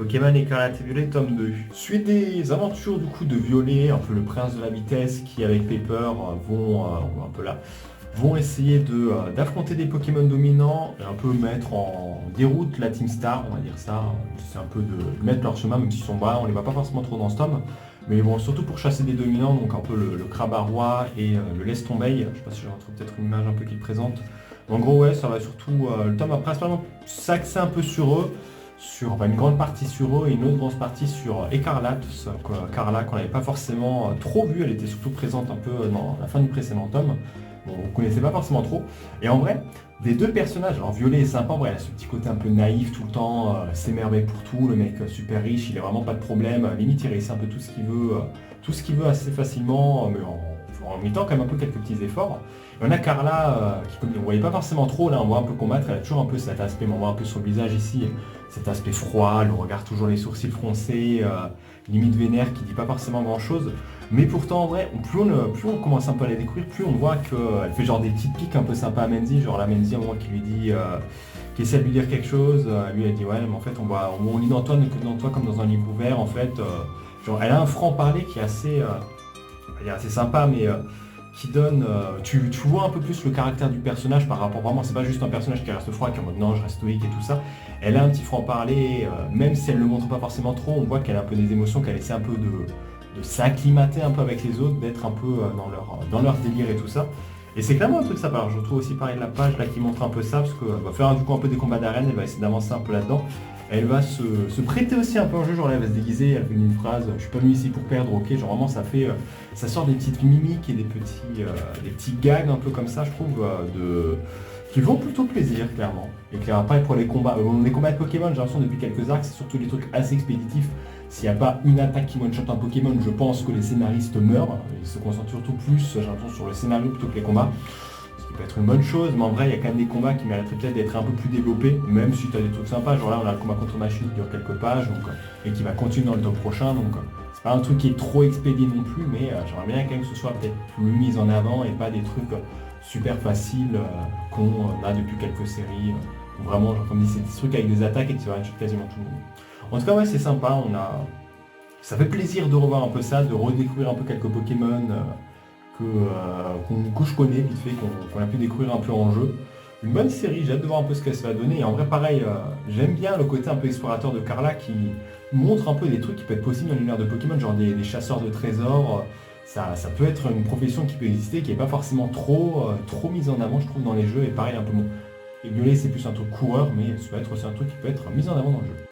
Pokémon Écarlate et Violet, tome 2. Suite des aventures du coup de Violet, un peu le prince de la vitesse qui avec Pepper vont essayer d'affronter des Pokémon dominants et un peu mettre en déroute la Team Star, on va dire ça. C'est un peu de mettre leur chemin, même s'ils sont bas, on les voit pas forcément trop dans ce tome. Mais ils vont surtout pour chasser des dominants, donc un peu le Crabarois et le Lestombeil. Je sais pas si je retrouve peut-être une image un peu qui le présente. En gros ouais, ça va surtout, le tome va principalement s'axer un peu sur eux, une grande partie sur eux et une autre grande partie sur Écarlate, Carla qu'on n'avait pas forcément trop vue, elle était surtout présente un peu dans la fin du précédent tome. Bon, on ne connaissait pas forcément trop. Et en vrai, des deux personnages, alors Violet est sympa, en vrai, elle a ce petit côté un peu naïf tout le temps, s'émerveille pour tout, le mec super riche, il a vraiment pas de problème, limite il réussit un peu tout ce qu'il veut assez facilement, mais en mettant quand même un peu quelques petits efforts. Et on a Carla, qui comme on ne voyait pas forcément trop, là on voit un peu combattre, elle a toujours un peu cet aspect, on voit un peu son visage ici, cet aspect froid, le regard toujours les sourcils froncés, limite vénère, qui dit pas forcément grand chose. Mais pourtant en vrai, plus on commence un peu à la découvrir, plus on voit qu'elle fait genre des petites piques un peu sympas à Menzi, genre la Menzi à un moment qui lui dit, qui essaie de lui dire quelque chose, lui elle dit ouais mais en fait on lit dans toi comme dans un livre ouvert en fait, genre elle a un franc-parler qui est assez sympa mais qui donne, tu vois un peu plus le caractère du personnage par rapport, vraiment c'est pas juste un personnage qui reste froid, qui est en mode non je reste stoïque et tout ça, elle a un petit franc-parler, même si elle ne le montre pas forcément trop, on voit qu'elle a un peu des émotions, qu'elle essaie un peu de s'acclimater un peu avec les autres, d'être un peu dans leur délire et tout ça. Et c'est clairement un truc sympa. Alors je retrouve aussi pareil de la page là qui montre un peu ça, parce qu'elle va faire du coup un peu des combats d'arène, elle va essayer d'avancer un peu là-dedans. Elle va se prêter aussi un peu en jeu, genre là, elle va se déguiser, elle fait une phrase, je suis pas venu ici pour perdre, ok, genre vraiment ça sort des petites mimiques et des petits gags un peu comme ça, je trouve, qui font plutôt plaisir, clairement. Et clairement, pareil pour les combats de Pokémon, j'ai l'impression depuis quelques arcs, c'est surtout des trucs assez expéditifs. S'il n'y a pas une attaque qui one-shot un Pokémon, je pense que les scénaristes meurent. Ils se concentrent surtout plus, j'ai l'impression, sur le scénario plutôt que les combats. Ce qui peut être une bonne chose, mais en vrai, il y a quand même des combats qui mériteraient peut-être d'être un peu plus développés, même si tu as des trucs sympas. Genre là, on a le combat contre Machine qui dure quelques pages, et qui va continuer dans le top prochain. Donc, c'est pas un truc qui est trop expédié non plus, mais j'aimerais bien quand même que ce soit peut-être plus mis en avant et pas des trucs super faciles qu'on a depuis quelques séries. Où vraiment, genre, comme dit, c'est des trucs avec des attaques et tu vas quasiment tout le monde. En tout cas, ouais, c'est sympa. Ça fait plaisir de revoir un peu ça, de redécouvrir un peu quelques Pokémon que je connais vite fait, qu'on a pu découvrir un peu en jeu. Une bonne série, j'ai hâte de voir un peu ce que ça va donner. Et en vrai, pareil, j'aime bien le côté un peu explorateur de Carla qui montre un peu des trucs qui peuvent être possibles dans l'univers de Pokémon, genre des chasseurs de trésors. Ça peut être une profession qui peut exister, qui n'est pas forcément trop mise en avant, je trouve, dans les jeux. Et pareil, un peu bon. Et Violet, c'est plus un truc coureur, mais ça peut être aussi un truc qui peut être mis en avant dans le jeu.